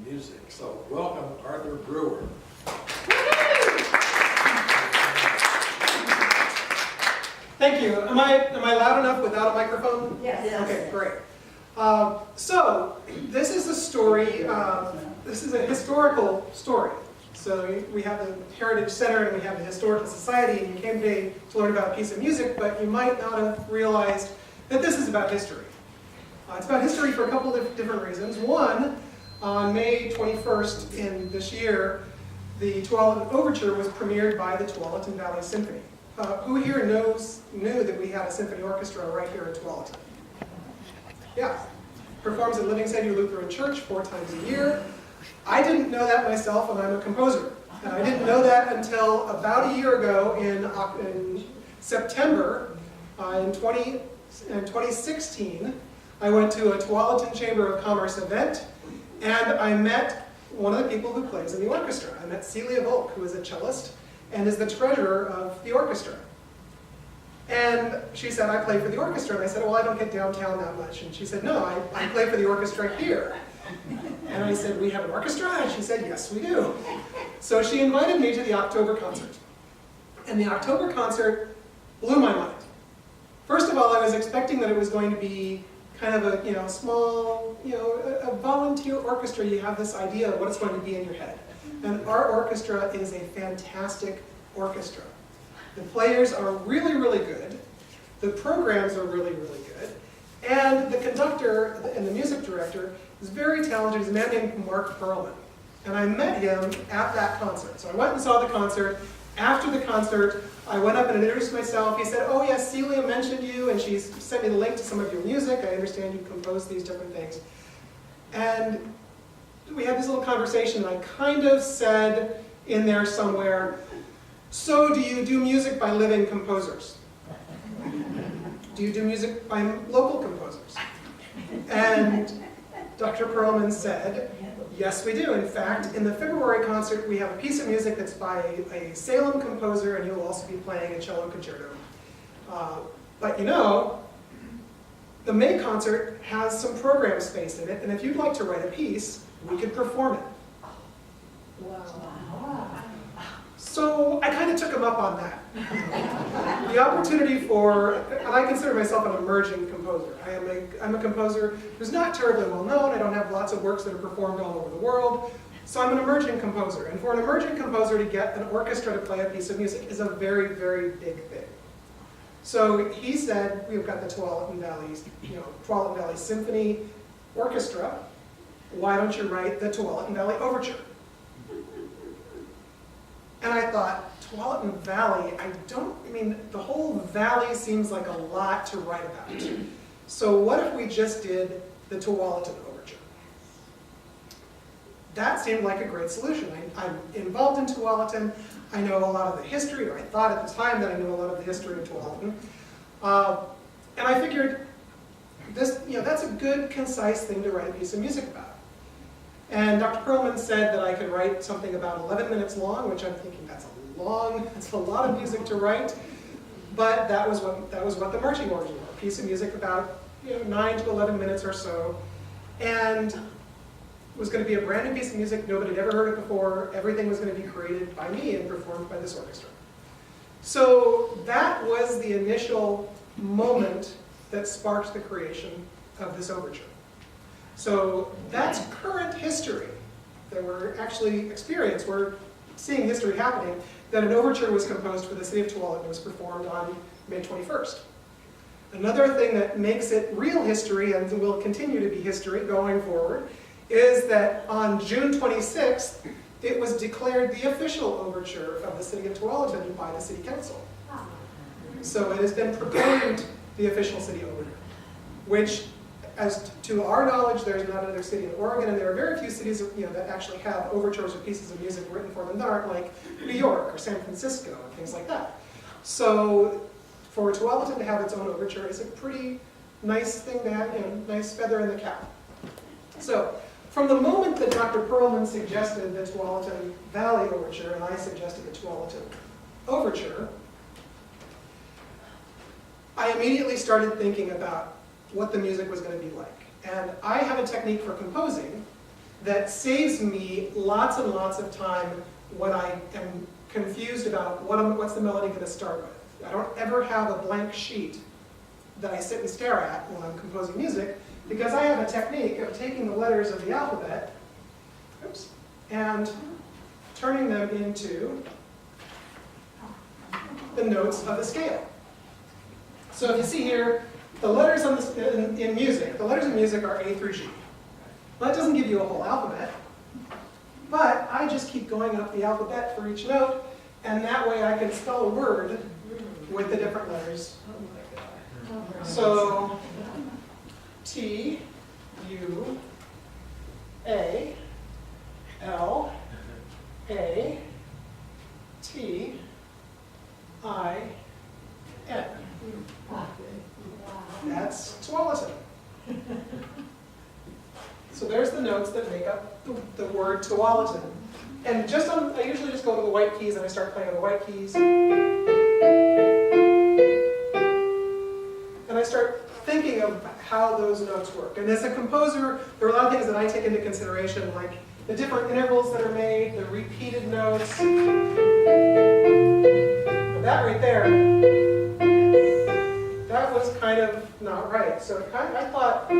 music. So welcome, Arthur Breur. Thank you. Am I loud enough without a microphone? Yes. Okay, great. So this is a story. This is a historical story. So we have the Heritage Center and we have the Historical Society, and you came today to learn about a piece of music, but you might not have realized that this is about history. It's about history for a couple of different reasons. One, on May 21st in this year, the Tualatin Overture was premiered by the Tualatin Valley Symphony. Who here knew that we had a symphony orchestra right here at Tualatin? Yeah. Performs at Living Savior Lutheran Church 4 times a year. I didn't know that myself, and I'm a composer. And I didn't know that until about a year ago in September in 2016. I went to a Tualatin Chamber of Commerce event, and I met one of the people who plays in the orchestra. I met Celia Volk, who is a cellist and is the treasurer of the orchestra. And she said, I play for the orchestra. And I said, well, I don't get downtown that much. And she said, no, I play for the orchestra here. And I said, we have an orchestra? And she said, yes, we do. So she invited me to the October concert. And the October concert blew my mind. First of all, I was expecting that it was going to be kind of a small, a volunteer orchestra. You have this idea of what it's going to be in your head. And our orchestra is a fantastic orchestra. The players are really, really good. The programs are really, really good. And the conductor and the music director is very talented. He's a man named Mark Perlman. And I met him at that concert. So I went and saw the concert. After the concert, I went up and introduced myself. He said, oh yes, Celia mentioned you, and she's sent me the link to some of your music. I understand you compose these different things. And we had this little conversation, and I kind of said in there somewhere, so do you do music by living composers? Do you do music by local composers? And Dr. Perlman said, yes, we do. In fact, in the February concert, we have a piece of music that's by a Salem composer, and he will also be playing a cello concerto. But the May concert has some program space in it, and if you'd like to write a piece, we could perform it. Wow. So I kind of took him up on that. The opportunity for, and I consider myself an emerging composer. I'm a composer who's not terribly well known. I don't have lots of works that are performed all over the world. So I'm an emerging composer. And for an emerging composer to get an orchestra to play a piece of music is a very, very big thing. So he said, we've got the Tualatin Valley Symphony Orchestra. Why don't you write the Tualatin Valley Overture? And I thought, Tualatin Valley, the whole valley seems like a lot to write about. So what if we just did the Tualatin Overture? That seemed like a great solution. I'm involved in Tualatin. I know a lot of the history, or I thought at the time that I knew a lot of the history of Tualatin. And I figured, that's a good, concise thing to write a piece of music about. And Dr. Perlman said that I could write something about 11 minutes long, which I'm thinking that's a lot of music to write. But that was what the marching orders were, a piece of music about 9 to 11 minutes or so. And it was going to be a brand new piece of music. Nobody had ever heard it before. Everything was going to be created by me and performed by this orchestra. So that was the initial moment that sparked the creation of this overture. So that's current history that we're actually experiencing. We're seeing history happening, that an overture was composed for the city of Tualatin and was performed on May 21st. Another thing that makes it real history, and will continue to be history going forward, is that on June 26th, it was declared the official overture of the city of Tualatin by the city council. So it has been proclaimed the official city overture, which, as to our knowledge, there's not another city in Oregon, and there are very few cities that actually have overtures or pieces of music written for them that aren't like New York or San Francisco and things like that. So for Tualatin to have its own overture is a pretty nice thing to have, nice feather in the cap. So from the moment that Dr. Perlman suggested the Tualatin Valley Overture and I suggested the Tualatin Overture, I immediately started thinking about what the music was going to be like. And I have a technique for composing that saves me lots and lots of time when I am confused about what's the melody going to start with. I don't ever have a blank sheet that I sit and stare at when I'm composing music, because I have a technique of taking the letters of the alphabet, oops, and turning them into the notes of the scale. So if you see here, the letters on in music, the letters in music are A through G. Well, that doesn't give you a whole alphabet, but I just keep going up the alphabet for each note, and that way I can spell a word with the different letters. So, T, U, A, L, A, T, I, N. That's Tualatin. So there's the notes that make up the word Tualatin. And I usually just go to the white keys and I start playing on the white keys. And I start thinking of how those notes work. And as a composer, there are a lot of things that I take into consideration, like the different intervals that are made, the repeated notes. That right there, that was kind of not right. So I thought,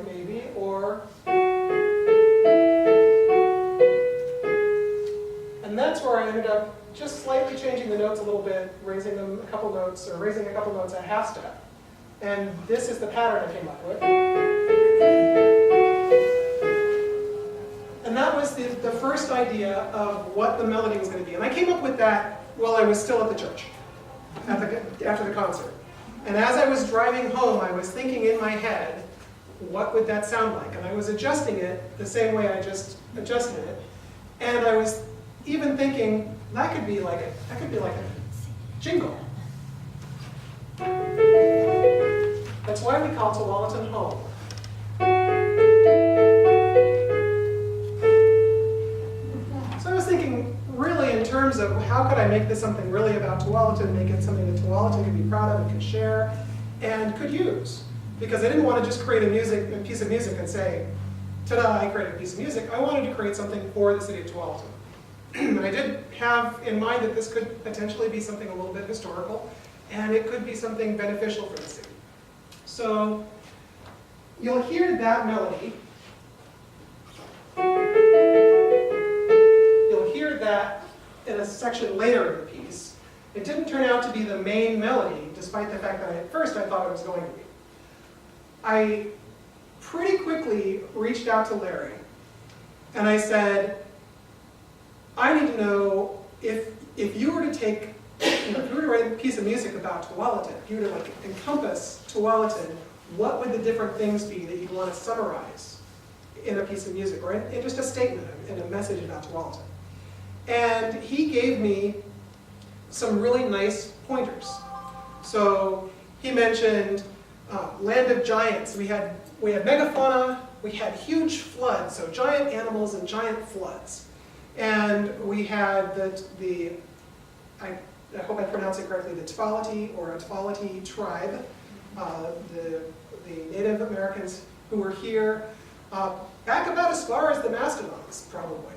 maybe, or, and that's where I ended up just slightly changing the notes a little bit, raising them a couple notes, or raising a couple notes a half step. And this is the pattern I came up with. And that was the first idea of what the melody was going to be. And I came up with that while I was still at the church, after the concert. And as I was driving home, I was thinking in my head, what would that sound like? And I was adjusting it the same way I just adjusted it. And I was even thinking, that could be like a jingle. That's why we call Tualatin home. So I was thinking really in terms of how could I make this something really about Tualatin, make it something that Tualatin could be proud of and could share and could use. Because I didn't want to just create a piece of music and say, ta-da, I created a piece of music. I wanted to create something for the city of Tualatin. And I did have in mind that this could potentially be something a little bit historical, and it could be something beneficial for the city. So you'll hear that melody. You'll hear that in a section later in the piece. It didn't turn out to be the main melody, despite the fact that at first I thought it was going to be. I pretty quickly reached out to Larry, and I said, I need to know if you were to take, if you were to write a piece of music about Tualatin, if you were to encompass Tualatin, what would the different things be that you'd want to summarize in a piece of music, or in just a statement and a message about Tualatin? And he gave me some really nice pointers. So he mentioned land of giants. We had megafauna, we had huge floods, so giant animals and giant floods. And we had I hope I pronounce it correctly, the Tualatin or Tualatin tribe, the Native Americans who were here back about as far as the Mastodons, probably.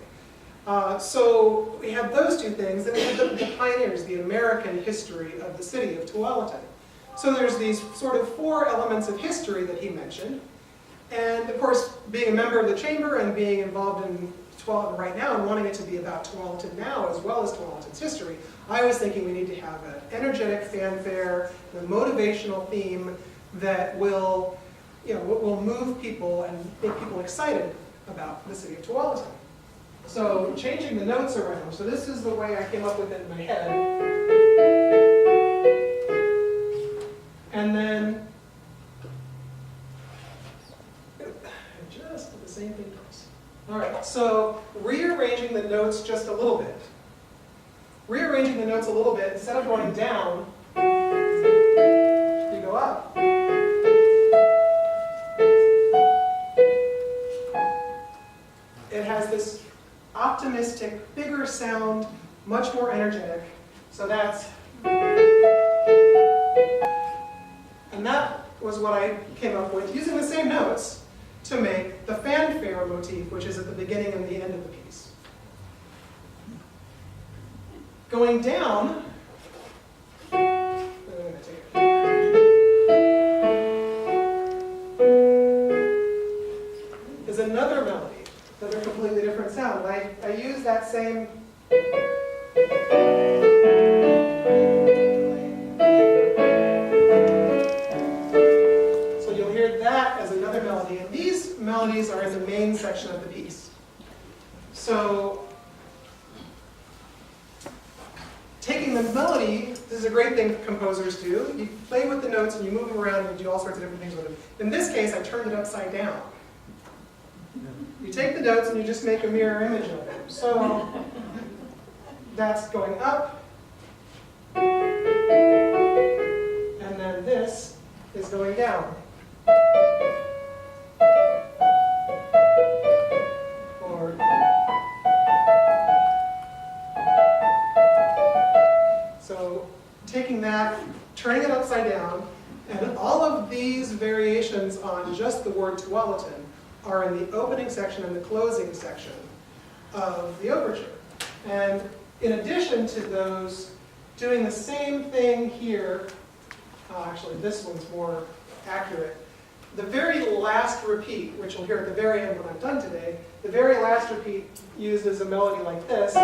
So we had those two things, and we had the pioneers, the American history of the city of Tualatin. So there's these sort of 4 elements of history that he mentioned. And of course, being a member of the chamber and being involved in Tualatin right now and wanting it to be about Tualatin now as well as Tualatin's history, I was thinking we need to have an energetic fanfare, a motivational theme that will move people and make people excited about the city of Tualatin. So changing the notes around. So this is the way I came up with it in my head. And then just the same thing twice. All right, so rearranging the notes just a little bit. Rearranging the notes a little bit, instead of going down, you go up. It has this optimistic, bigger sound, much more energetic. So that's, and that was what I came up with using the same notes. to make the fanfare motif, which is at the beginning and the end of the piece. Going down, is another melody, another completely different sound. I use that same melody, and these melodies are in the main section of the piece. So, taking the melody, this is a great thing composers do. You play with the notes and you move them around and you do all sorts of different things with them. In this case, I turned it upside down. You take the notes and you just make a mirror image of them. So, that's going up, and then this is going down. So taking that, turning it upside down, and all of these variations on just the word Tualatin are in the opening section and the closing section of the overture. And in addition to those, doing the same thing here, actually this one's more accurate. The very last repeat, which you'll hear at the very end when I'm done today, the very last repeat used as a melody like this.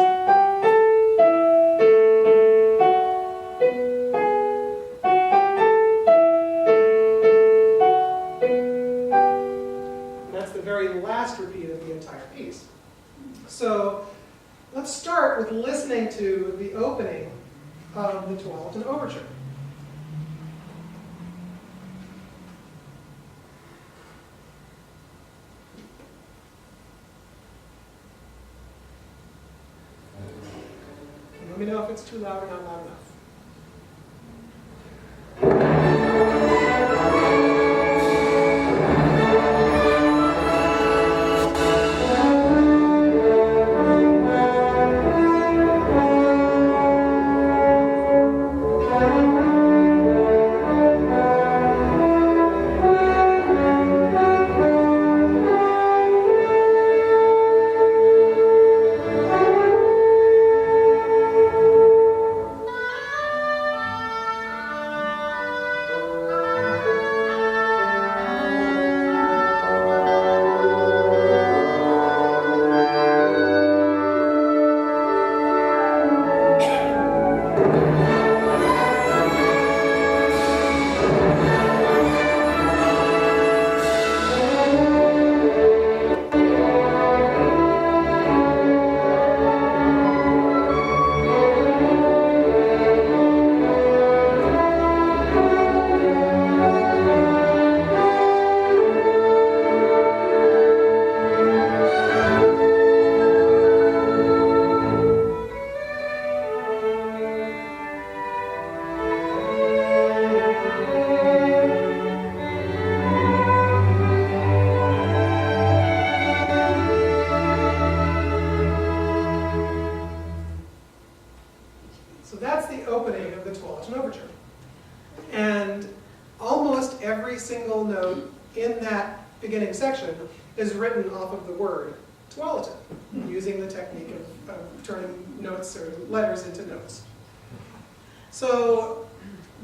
And that's the very last repeat of the entire piece. So let's start with listening to the opening of the Tualatin Overture. Let me know if it's too loud or not loud enough. Single note in that beginning section is written off of the word Tualatin, using the technique of turning notes or letters into notes. So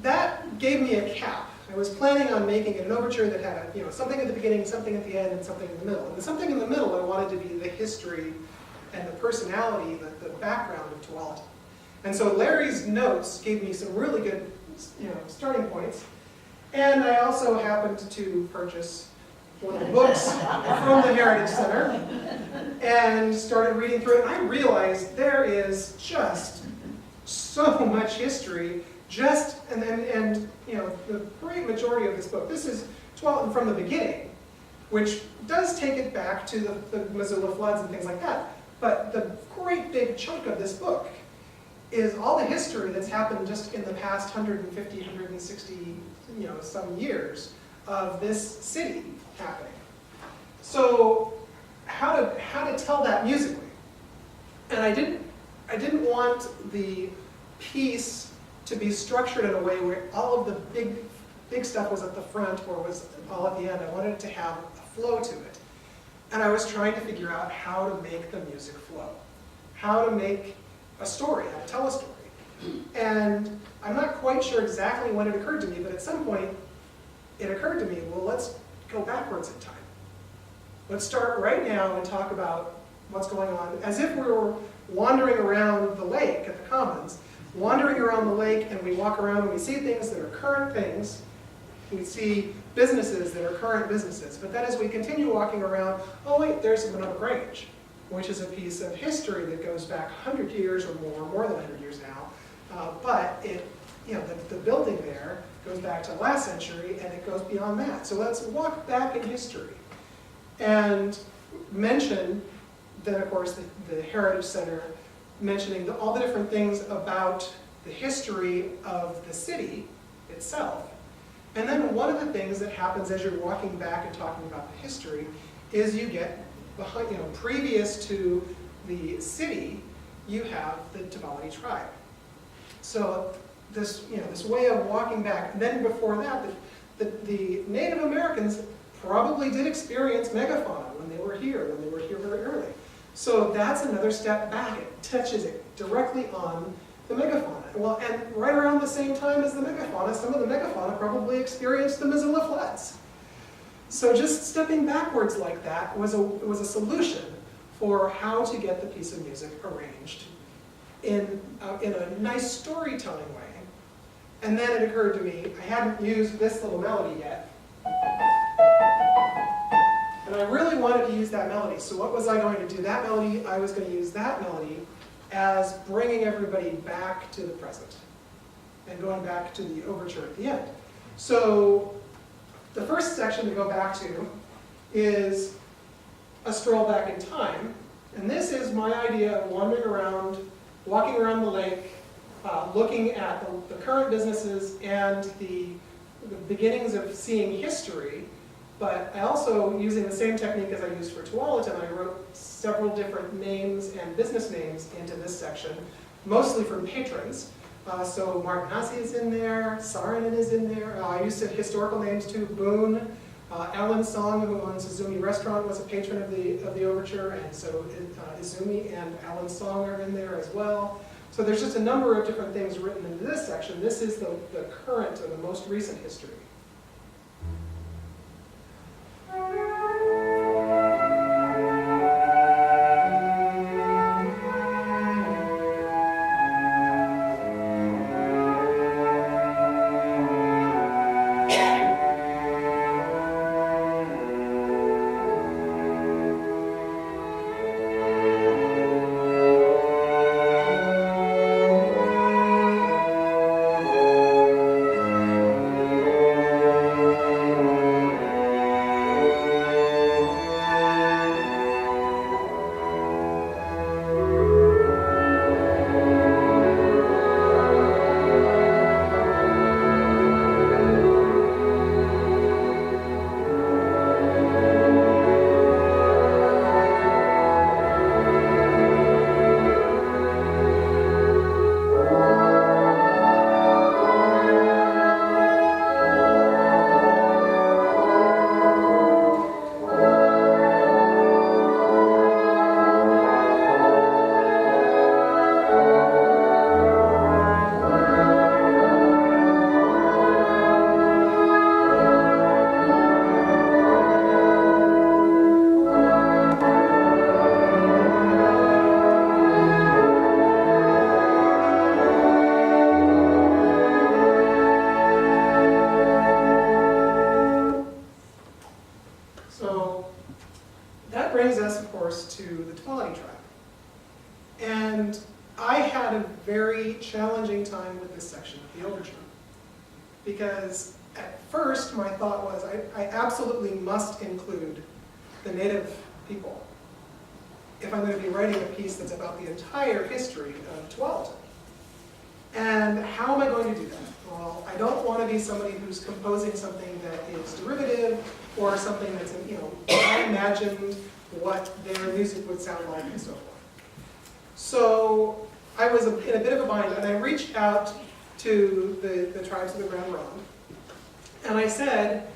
that gave me a cap. I was planning on making an overture that had something at the beginning, something at the end, and something in the middle. And the something in the middle I wanted to be the history and the personality, the background of Tualatin. And so Larry's notes gave me some really good starting points. And I also happened to purchase one of the books from the Heritage Center and started reading through it. And I realized there is just so much history, and the great majority of this book. This is Tualatin from the beginning, which does take it back to the Missoula floods and things like that. But the great big chunk of this book is all the history that's happened just in the past 150, 160, some years of this city happening. So how to tell that musically? And I didn't want the piece to be structured in a way where all of the big big stuff was at the front or was all at the end. I wanted it to have a flow to it. And I was trying to figure out how to make the music flow, how to make a story, how to tell a story. And I'm not quite sure exactly when it occurred to me, but at some point it occurred to me, well, let's go backwards in time. Let's start right now and talk about what's going on, as if we were wandering around the lake at the Commons, wandering around the lake, and we walk around and we see things that are current things. We see businesses that are current businesses. But then as we continue walking around, oh wait, there's another Grange, which is a piece of history that goes back 100 years or more than 100 years now. But it, the building there goes back to last century, and it goes beyond that. So let's walk back in history and mention, then of course the Heritage Center, mentioning all the different things about the history of the city itself. And then one of the things that happens as you're walking back and talking about the history is you get behind, previous to the city, you have the Tualatin tribe. So this, this way of walking back. And then before that, the Native Americans probably did experience megafauna when they were here very early. So that's another step back. It touches it directly on the megafauna. Well, and right around the same time as the megafauna, some of the megafauna probably experienced the Missoula floods. So just stepping backwards like that was a solution for how to get the piece of music arranged in a nice storytelling way. And then it occurred to me, I hadn't used this little melody yet. And I really wanted to use that melody. So what was I going to do? That melody, I was going to use that melody as bringing everybody back to the present and going back to the overture at the end. So the first section to go back to is a stroll back in time. And this is my idea of wandering around, walking around the lake, looking at the current businesses and the beginnings of seeing history. But I also, using the same technique as I used for Tualatin, I wrote several different names and business names into this section, mostly from patrons. So Mark Nassi is in there, Saarinen is in there. I used historical names too, Boone. Alan Song, who owns Izumi Restaurant, was a patron of the Overture, and so Izumi and Alan Song are in there as well. So there's just a number of different things written into this section. This is the current or the most recent history. brings us, of course, to the Tualatin tribe. And I had a very challenging time with this section of the Oveture. Because at first, my thought was, I absolutely must include the native people if I'm going to be writing a piece that's about the entire history of Tualatin. And how am I going to do that? Well, I don't want to be somebody who's composing something that is derivative or something that's, I imagined what their music would sound like and so forth. So I was in a bit of a bind, and I reached out to the tribes of the Grand Ronde, And I said,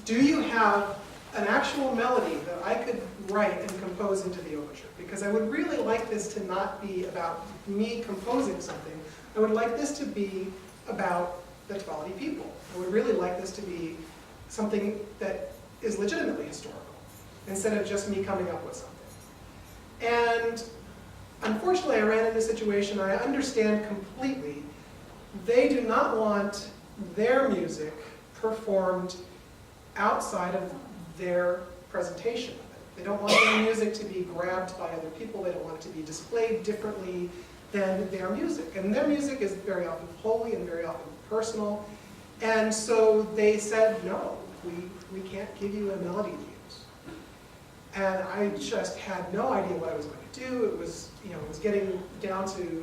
do you have an actual melody that I could write and compose into the overture? Because I would really like this to not be about me composing something. I would like this to be about the Tualatin people. I would really like this to be something that is legitimately historical, instead of just me coming up with something. And unfortunately, I ran into a situation I understand completely. They do not want their music performed outside of their presentation of it. They don't want their music to be grabbed by other people. They don't want it to be displayed differently than their music. And their music is very often holy and very often personal. And so they said, no, we can't give you a melody to use. And I just had no idea what I was going to do. It was getting down to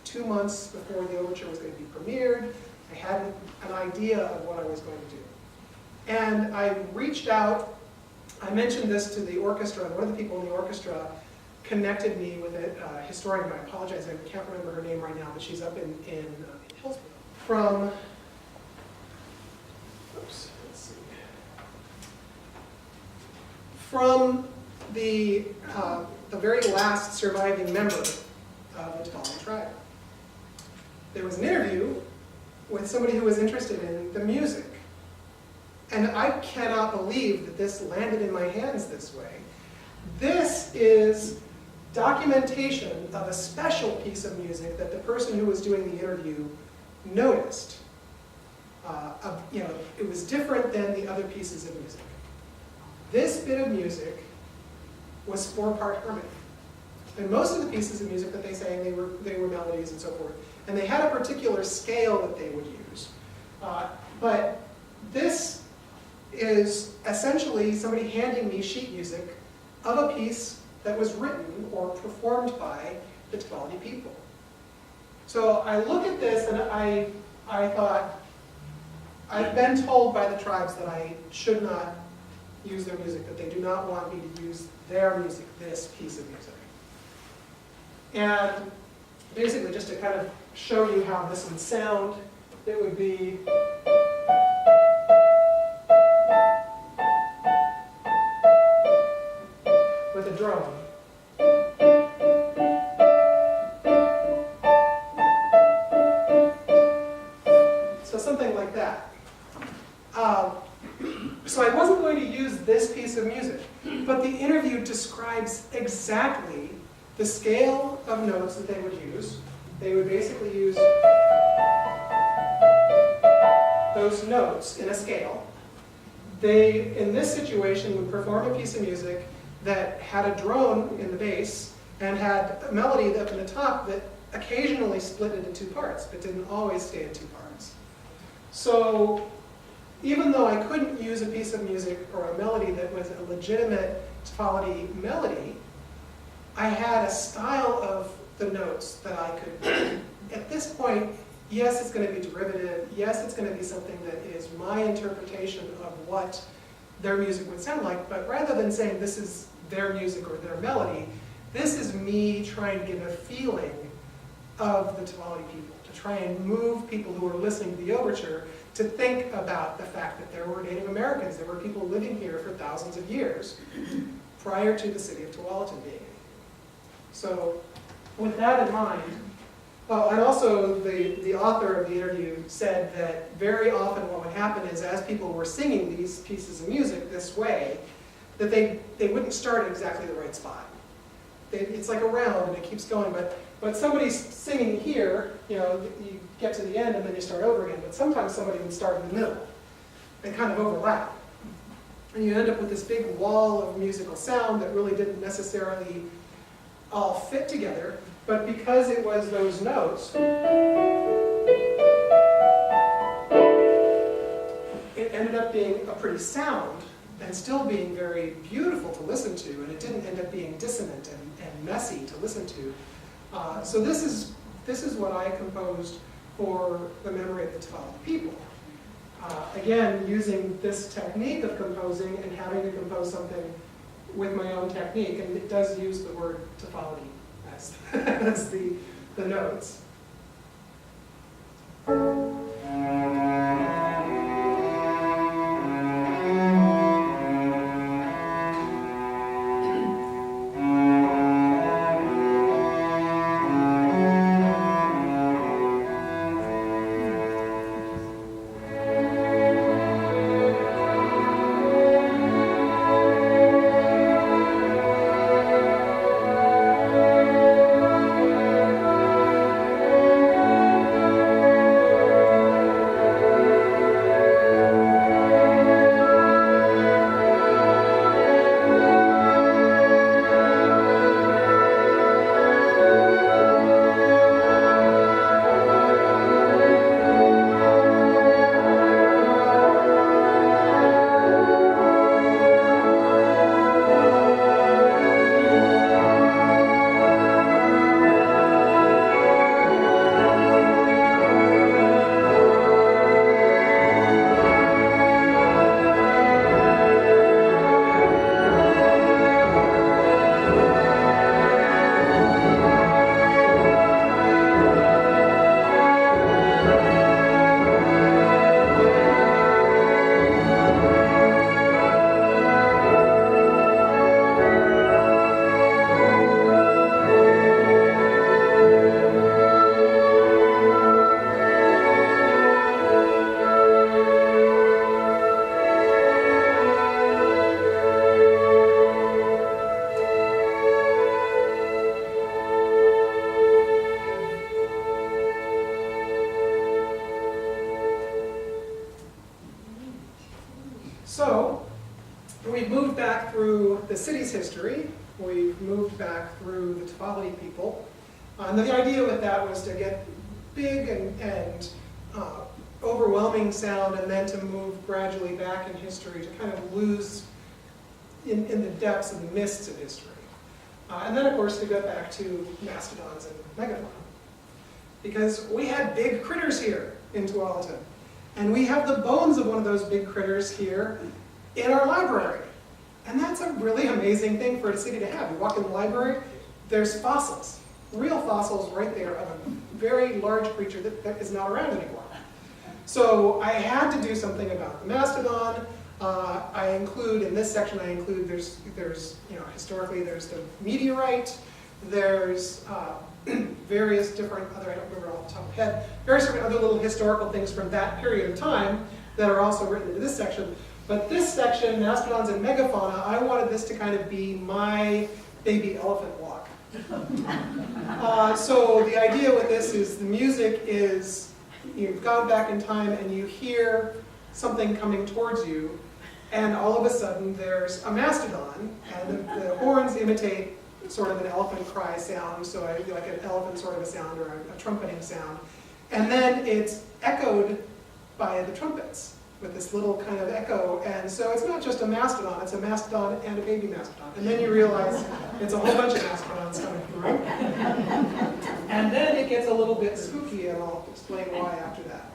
2 months before the overture was going to be premiered. I had an idea of what I was going to do. And I reached out, I mentioned this to the orchestra, and one of the people in the orchestra connected me with a historian, I apologize, I can't remember her name right now, but she's up in Hillsborough. From, oops, let's see. From the very last surviving member of the Tualatin tribe. There was an interview with somebody who was interested in the music. And I cannot believe that this landed in my hands this way. This is documentation of a special piece of music that the person who was doing the interview noticed. It was different than the other pieces of music. This bit of music was 4-part harmony. And most of the pieces of music that they sang, they were melodies and so forth. And they had a particular scale that they would use. But this is essentially somebody handing me sheet music of a piece that was written or performed by the Tualatin people. So I look at this and I thought, I've been told by the tribes that I should not use their music, that they do not want me to use their music, this piece of music. And basically, just to kind of show you how this would sound, it would be with a drone. So something like that. So I wasn't going to use this piece of music, but the interview describes exactly the scale of notes that they would use. They would basically use those notes in a scale. They, in this situation, would perform a piece of music that had a drone in the bass and had a melody up in the top that occasionally split into 2 parts, but didn't always stay in 2 parts. So even though I couldn't use a piece of music or a melody that was a legitimate Tualatin melody, I had a style of the notes that I could, at this point, yes, it's going to be derivative, yes, it's going to be something that is my interpretation of what their music would sound like, but rather than saying this is their music or their melody, this is me trying to give a feeling of the Tualatin people, to try and move people who are listening to the overture to think about the fact that there were Native Americans, there were people living here for thousands of years prior to the city of Tualatin being. So with that in mind, and also the author of the interview said that very often what would happen is as people were singing these pieces of music this way, that they wouldn't start at exactly the right spot. It's like a round and it keeps going, but somebody's singing here, you get to the end and then you start over again, but sometimes somebody would start in the middle and kind of overlap. And you end up with this big wall of musical sound that really didn't necessarily all fit together, but because it was those notes, it ended up being a pretty sound and still being very beautiful to listen to, and it didn't end up being dissonant and messy to listen to. So this is what I composed for the memory of the Tualatin people. Again, using this technique of composing and having to compose something with my own technique, and it does use the word Tualatin as the notes. So, we've moved back through the city's history, we've moved back through the Tualatin people, and the idea with that was to get big and overwhelming sound, and then to move gradually back in history to kind of lose in the depths and the mists of history. And then, of course, to go back to mastodons and megafauna. Because we had big critters here in Tualatin. And we have the bones of one of those big critters here in our library. And that's a really amazing thing for a city to have. You walk in the library, there's fossils, real fossils right there of a very large creature that is not around anymore. So I had to do something about the mastodon. I include, in this section, there's historically there's the meteorite, there's various different other, I don't remember off the top of my head, various different other little historical things from that period of time that are also written into this section. But this section, mastodons and megafauna, I wanted this to kind of be my baby elephant walk. So the idea with this is the music is, you've gone back in time and you hear something coming towards you, and all of a sudden there's a mastodon, and the horns imitate sort of an elephant cry sound, so like an elephant sort of a sound or a trumpeting sound. And then it's echoed by the trumpets with this little kind of echo. And so it's not just a mastodon, it's a mastodon and a baby mastodon. And then you realize it's a whole bunch of mastodons coming through. And then it gets a little bit spooky, and I'll explain why after that.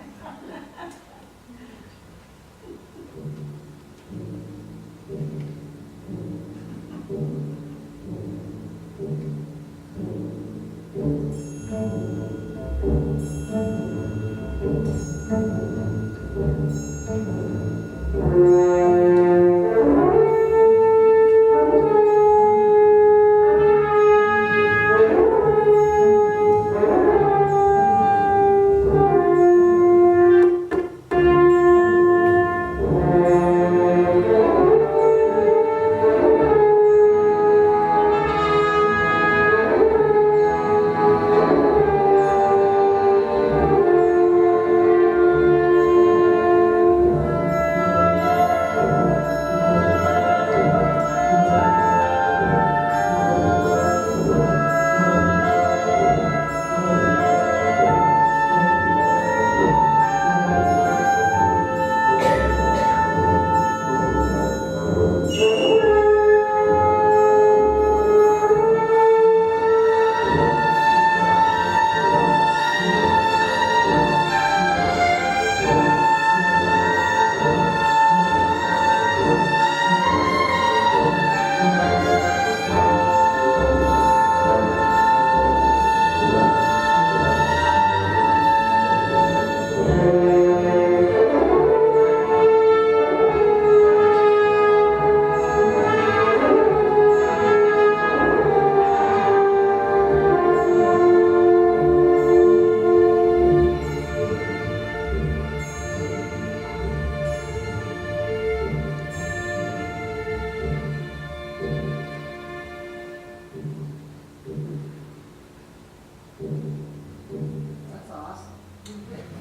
That's awesome.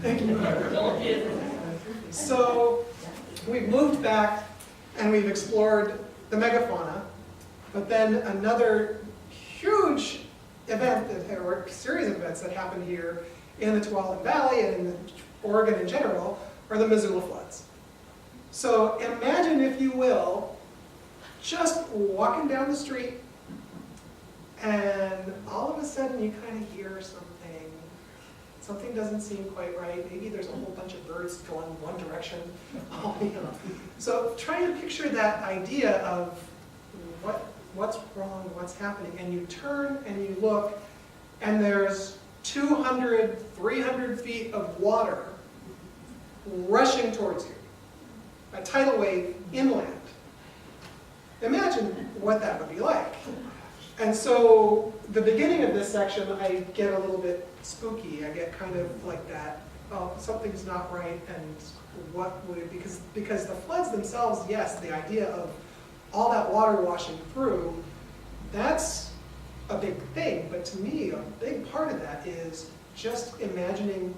Thank you. So we've moved back and we've explored the megafauna, but then another huge event, or series of events that happened here in the Tualatin Valley and in Oregon in general, are the Missoula floods. So imagine, if you will, just walking down the street, and all of a sudden you kind of hear something. Something doesn't seem quite right. Maybe there's a whole bunch of birds going one direction. So try to picture that idea of what's wrong, what's happening, and you turn and you look, and there's 200, 300 feet of water rushing towards you. A tidal wave inland. Imagine what that would be like. And so the beginning of this section, I get a little bit spooky. I get kind of like that, oh, something's not right, and what would it, because the floods themselves, yes, the idea of all that water washing through, that's a big thing, but to me, a big part of that is just imagining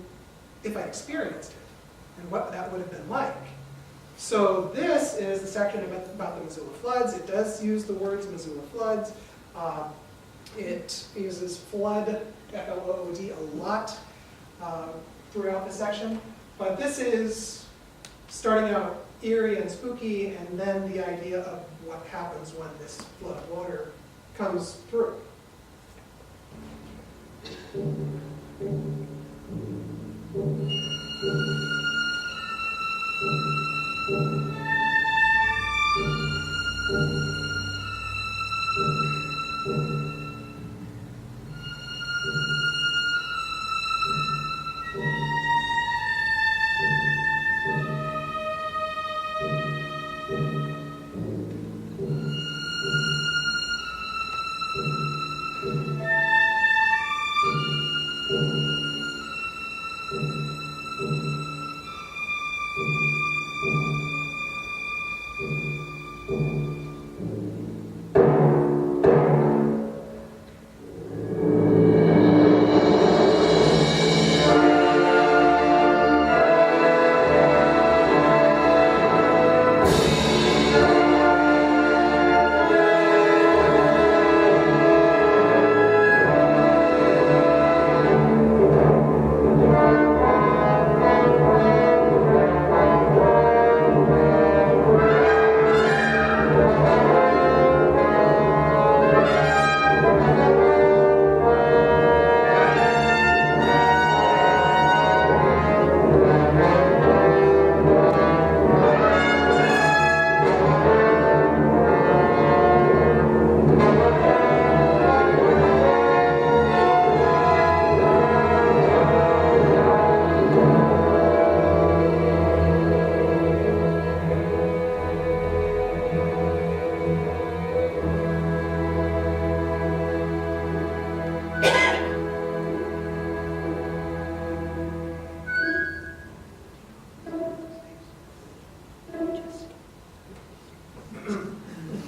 if I experienced it, and what that would have been like. So this is the section about the Missoula floods. It does use the words Missoula floods. It uses flood, F-L-O-O-D, a lot throughout the section. But this is starting out eerie and spooky, and then the idea of what happens when this flood of water comes through.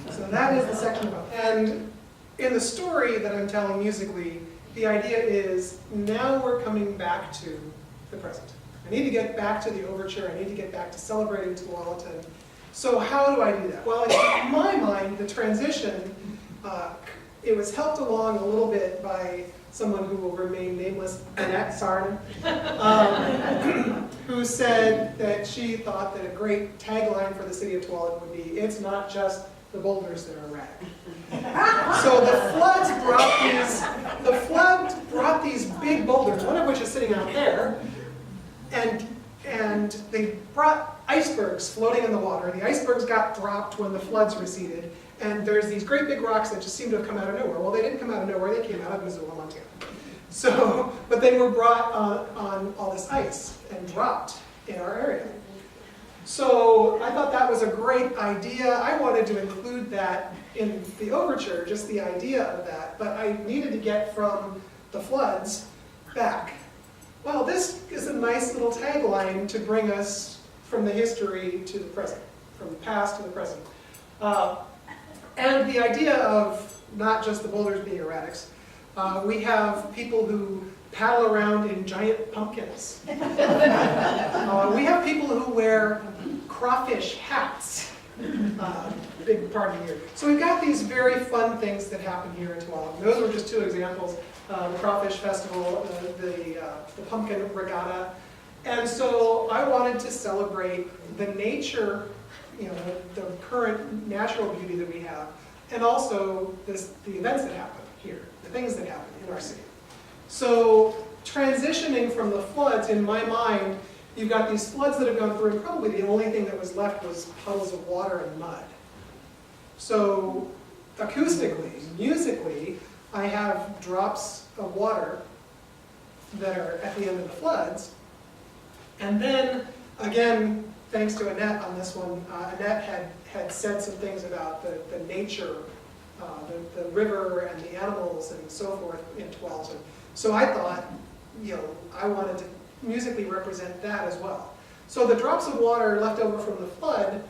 So that is the section about. And in the story that I'm telling musically, the idea is now we're coming back to the present. I need to get back to the overture. I need to get back to celebrating Tualatin. So how do I do that? Well, in my mind, the transition, it was helped along a little bit by someone who will remain nameless, Annette Sarn, who said that she thought that a great tagline for the city of Tualatin would be, "It's not just the boulders that are rag." So the flood brought these big boulders, one of which is sitting out there, and they brought icebergs floating in the water. The icebergs got dropped when the floods receded, and there's these great big rocks that just seem to have come out of nowhere. Well, they didn't come out of nowhere, they came out of Missoula, Montana. So, but they were brought on all this ice and dropped in our area. So I thought that was a great idea. I wanted to include that in the overture, just the idea of that, but I needed to get from the floods back. Well, this is a nice little tagline to bring us from the history to the present, from the past to the present. And the idea of not just the boulders being erratics, we have people who paddle around in giant pumpkins. We have people who wear crawfish hats, big part of the year. So we've got these very fun things that happen here in Tualatin. Those were just two examples. The crawfish festival, the pumpkin regatta. And so I wanted to celebrate the nature, the current natural beauty that we have, and also the events that happen here, the things that happen in our city. So transitioning from the floods, in my mind, you've got these floods that have gone through, and probably the only thing that was left was puddles of water and mud. So acoustically, musically, I have drops of water that are at the end of the floods. And then, again, thanks to Annette on this one, Annette had said some things about the nature, the river and the animals and so forth in Tualatin. So I thought, I wanted to musically represent that as well. So the drops of water left over from the flood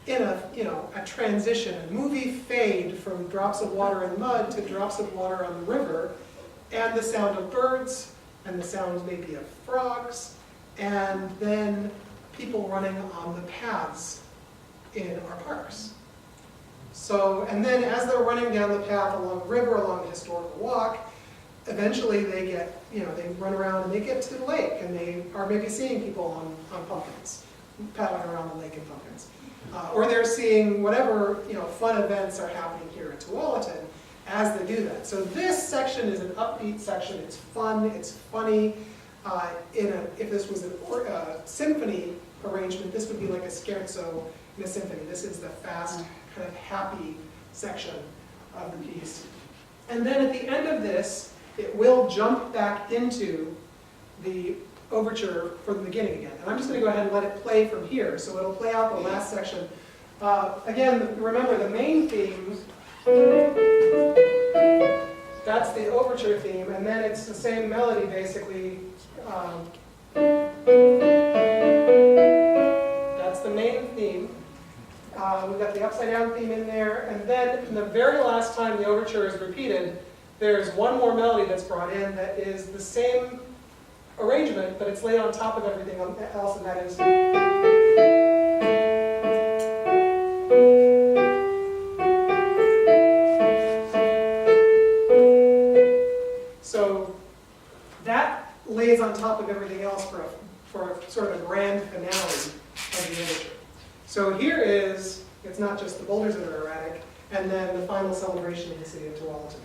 in a transition, a movie fade from drops of water in mud to drops of water on the river, and the sound of birds, and the sound maybe of frogs, and then people running on the paths in our parks. So, and then as they're running down the path along the river, along the historical walk, eventually they get, they run around and they get to the lake, and they are maybe seeing people on pumpkins, paddling around the lake in pumpkins. Or they're seeing whatever, fun events are happening here at Tualatin as they do that. So this section is an upbeat section. It's fun, it's funny. If this was a symphony arrangement, this would be like a scherzo in a symphony. This is the fast, kind of happy section of the piece. And then at the end of this, it will jump back into the overture from the beginning again. And I'm just going to go ahead and let it play from here. So it'll play out the last section. Again, remember the main theme, that's the overture theme, and then it's the same melody basically. That's the main theme. We've got the upside down theme in there, and then the very last time the overture is repeated, there's one more melody that's brought in that is the same arrangement, but it's laid on top of everything else, and that is. So that lays on top of everything else for a sort of a grand finale of the overture. So here is, it's not just the boulders that are erratic, and then the final celebration of the city of Tualatin.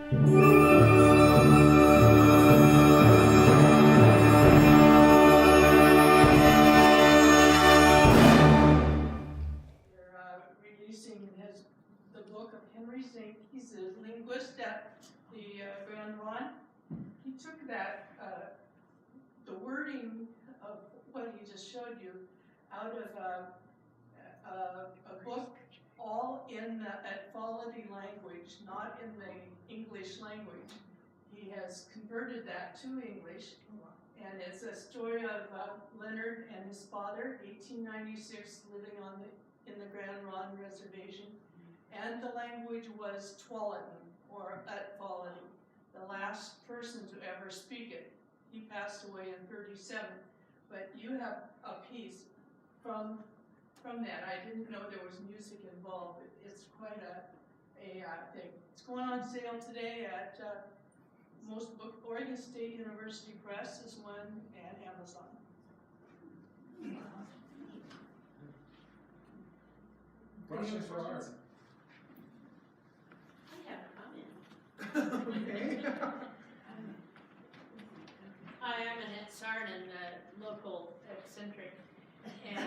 Releasing the book of Henry Zink. He's a linguist at the Grand Ron. He took that, the wording of what he just showed you out of a book all in the Tualatin language, not in the English language. He has converted that to English, and it's a story of Leonard and his father, 1896, living in the Grand Ron Reservation, and the language was Tualatin, or Tualatin, the last person to ever speak it. He passed away in 37, but you have a piece from that. I didn't know there was music involved. It's quite a thing. It's going on sale today at most book. Oregon State University Press is one, and Amazon. Question for Art. I have a comment. Okay. Hi, I'm Annette Sarnin, a local eccentric. And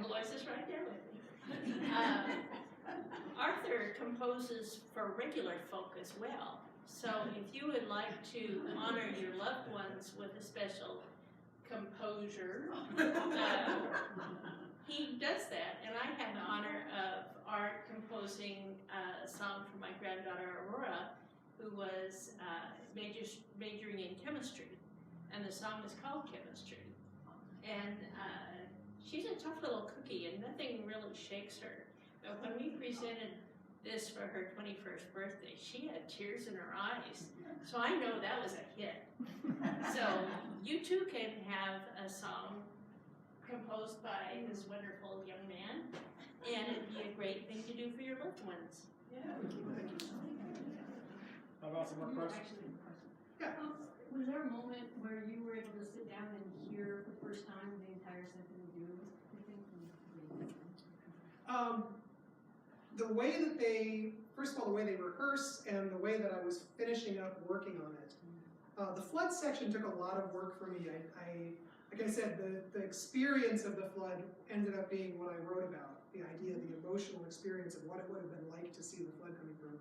Lois is right there with me. Arthur composes for regular folk as well. So if you would like to honor your loved ones with a special composure, he does that. And I had the honor of Art composing a song for my granddaughter Aurora, who was majoring in chemistry. And the song is called Chemistry. And she's a tough little cookie, and nothing really shakes her. But when we presented this for her 21st birthday, she had tears in her eyes. So I know that was a hit. So you too can have a song composed by this wonderful young man, and it'd be a great thing to do for your loved ones. Yeah. How about some more questions? Yeah. Was there a moment where you were able to sit down and hear for the first time the entire symphony do? The way that they, first of all, the way they rehearse and the way that I was finishing up working on it. The flood section took a lot of work for me. Like I said, the experience of the flood ended up being what I wrote about, the idea, the emotional experience of what it would have been like to see the flood coming through.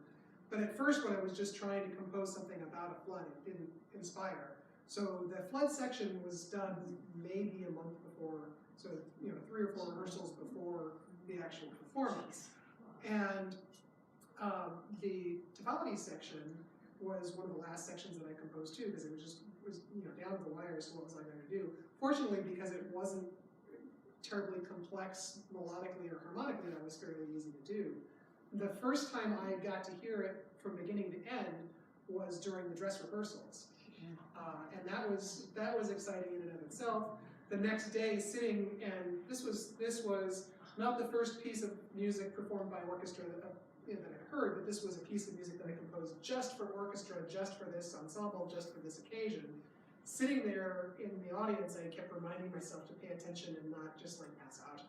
But at first, when I was just trying to compose something about a flood, it didn't inspire. So the flood section was done maybe a month before, so 3 or 4 rehearsals before the actual performance. And the Tualatin section was one of the last sections that I composed too, because it was down to the wire as to what was I going to do. Fortunately, because it wasn't terribly complex melodically or harmonically, that was fairly easy to do. The first time I got to hear it from beginning to end was during the dress rehearsals. And that was exciting in and of itself. The next day, sitting, and this was not the first piece of music performed by orchestra that I heard, but this was a piece of music that I composed just for orchestra, just for this ensemble, just for this occasion. Sitting there in the audience, I kept reminding myself to pay attention and not just like pass out,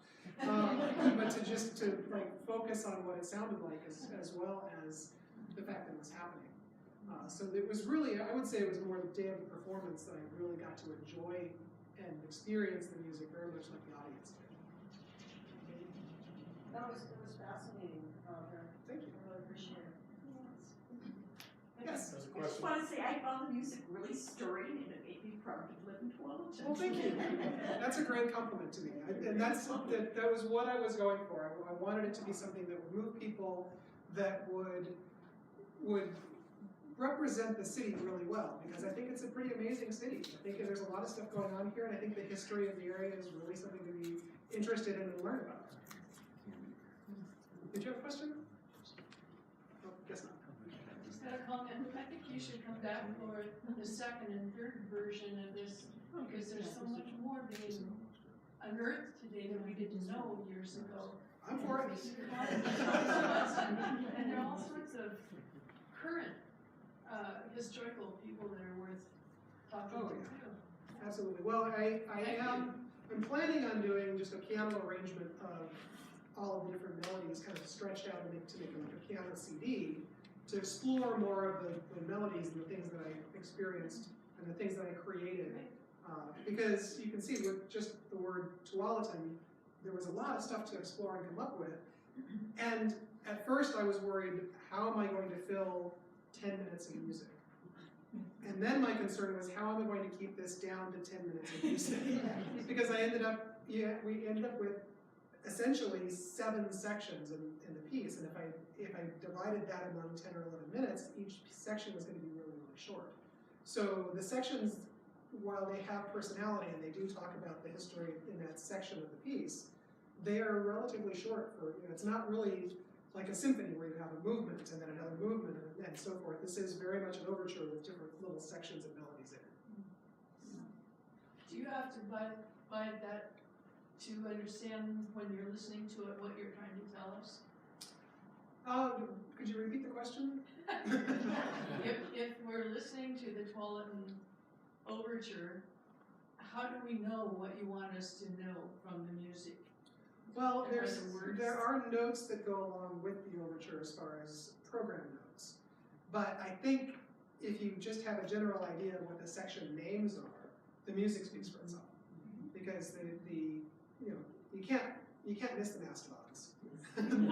but to like focus on what it sounded like as well as the fact that it was happening. So it was really, I would say it was more the day of the performance that I really got to enjoy and experience the music very much like the audience did. It was fascinating. Thank you. I really appreciate it. Yes. There's a I just question. want to say I found the music really stirring and it made me proud to live in Tualatin. Well, thank you. That's a great compliment to me. And that was what I was going for. I wanted it to be something that would move people, that would represent the city really well, because I think it's a pretty amazing city. I think there's a lot of stuff going on here, and I think the history of the area is really something to be interested in and learn about. Did you have a question? Oh, guess not. Just got a comment. I think you should come back for the second and third version of this, because there's so much more being unearthed today than we didn't know years ago. I'm for it. And there are all sorts of current historical people that are worth talking Oh, to yeah. too. Absolutely. Well, I'm planning on doing just a piano arrangement of all of the different melodies kind of stretched out to make like a piano CD, to explore more of the melodies and the things that I experienced and the things that I created. Because you can see with just the word Tualatin, there was a lot of stuff to explore and come up with. And at first I was worried, how am I going to fill 10 minutes of music? And then my concern was, how am I going to keep this down to 10 minutes of music? Because we ended up with essentially 7 sections in the piece, and if I divided that among 10 or 11 minutes, each section was going to be really, really short. So the sections, while they have personality and they do talk about the history in that section of the piece, they are relatively short for, it's not really like a symphony where you have a movement and then another movement and so forth. This is very much an overture with different little sections of melodies in it. Do you have to divide that to understand when you're listening to it what you're trying to tell us? Could you repeat the question? If we're listening to the Tualatin Overture, how do we know what you want us to know from the music? Well, Are there words? there are notes that go along with the overture as far as program notes. But I think if you just have a general idea of what the section names are, the music speaks for itself. Because you can't miss the mastodons.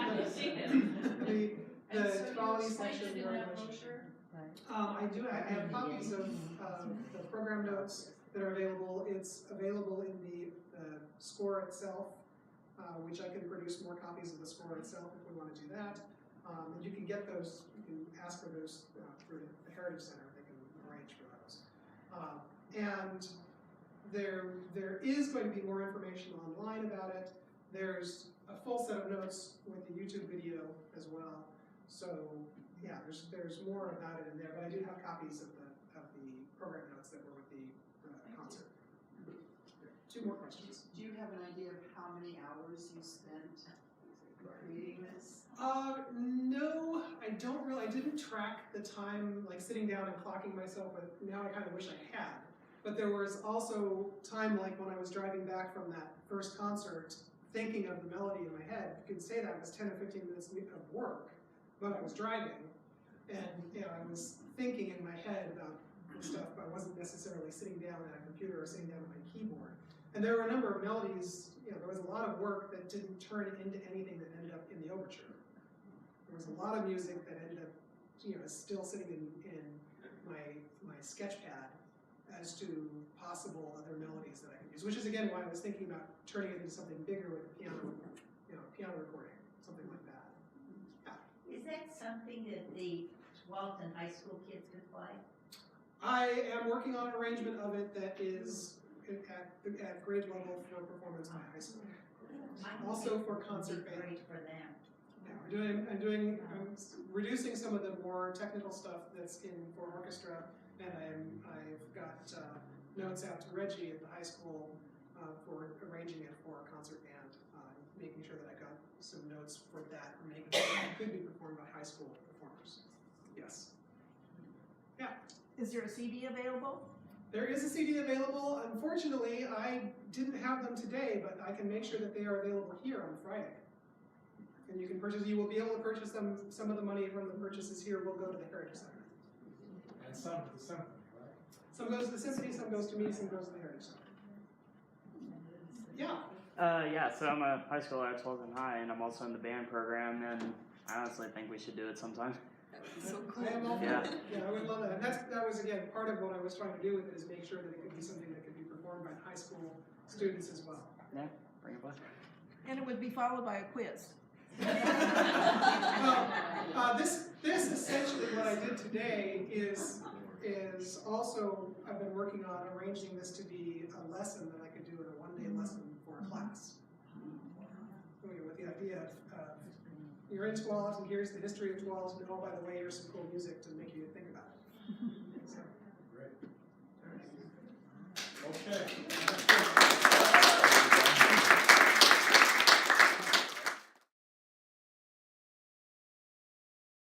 I've seen it. The And so quality you explained section it in very that much. brochure? I have copies of the program notes that are available. It's available in the score itself, which I can produce more copies of the score itself if we want to do that. And you can get those, you can ask for those through the Heritage Center, they can arrange for those. And there is going to be more information online about it. There's a full set of notes with the YouTube video as well. So yeah, there's more about it in there, but I do have copies of the program notes that were with the concert. 2 more questions. Do you have an idea of how many hours you spent creating this? No, I don't really. I didn't track the time, like sitting down and clocking myself, but now I kind of wish I had. But there was also time, like when I was driving back from that first concert, thinking of the melody in my head. You could say that was 10 or 15 minutes of work, but I was driving, and I was thinking in my head about stuff, but I wasn't necessarily sitting down at a computer or sitting down at my keyboard. And there were a number of melodies, there was a lot of work that didn't turn into anything that ended up in the overture. There was a lot of music that ended up, still sitting in my sketch pad as to possible other melodies that I could use, which is again why I was thinking about turning it into something bigger with a piano, piano recording, something like that. Yeah. Is that something that the Tualatin High School kids could play? I am working on an arrangement of it that is at grade level for performance by high school. Also for concert band. Great for them. Yeah, I'm reducing some of the more technical stuff that's in for orchestra, and I've got notes out to Reggie at the high school for arranging it for a concert band, making sure that I got some notes for that, for making sure that it could be performed by high school performers. Yes. Yeah. Is there a CD available? There is a CD available. Unfortunately, I didn't have them today, but I can make sure that they are available here on Friday. And you can purchase. You will be able to purchase them. Some of the money from the purchases here will go to the Heritage Center. And some to the symphony, right? Some goes to the symphony, some goes to me, some goes to the Heritage Center. Yeah. Yeah, so I'm a high schooler at Tualatin High, and I'm also in the band program, and I honestly think we should do it sometime. So cool. I am all for Yeah. it. Yeah, I would love that. And that was, again, part of what I was trying to do with it, is make sure that it could be something that could be performed by high school students as well. Yeah, bring it back. And it would be followed by a quiz. Well, this essentially what I did today is also, I've been working on arranging this to be a lesson that I could do in a one-day lesson for a class. With the idea of you're in Tualatin, here's the history of Tualatin, and oh, by the way, here's some cool music to make you think about it. So, Great. Okay.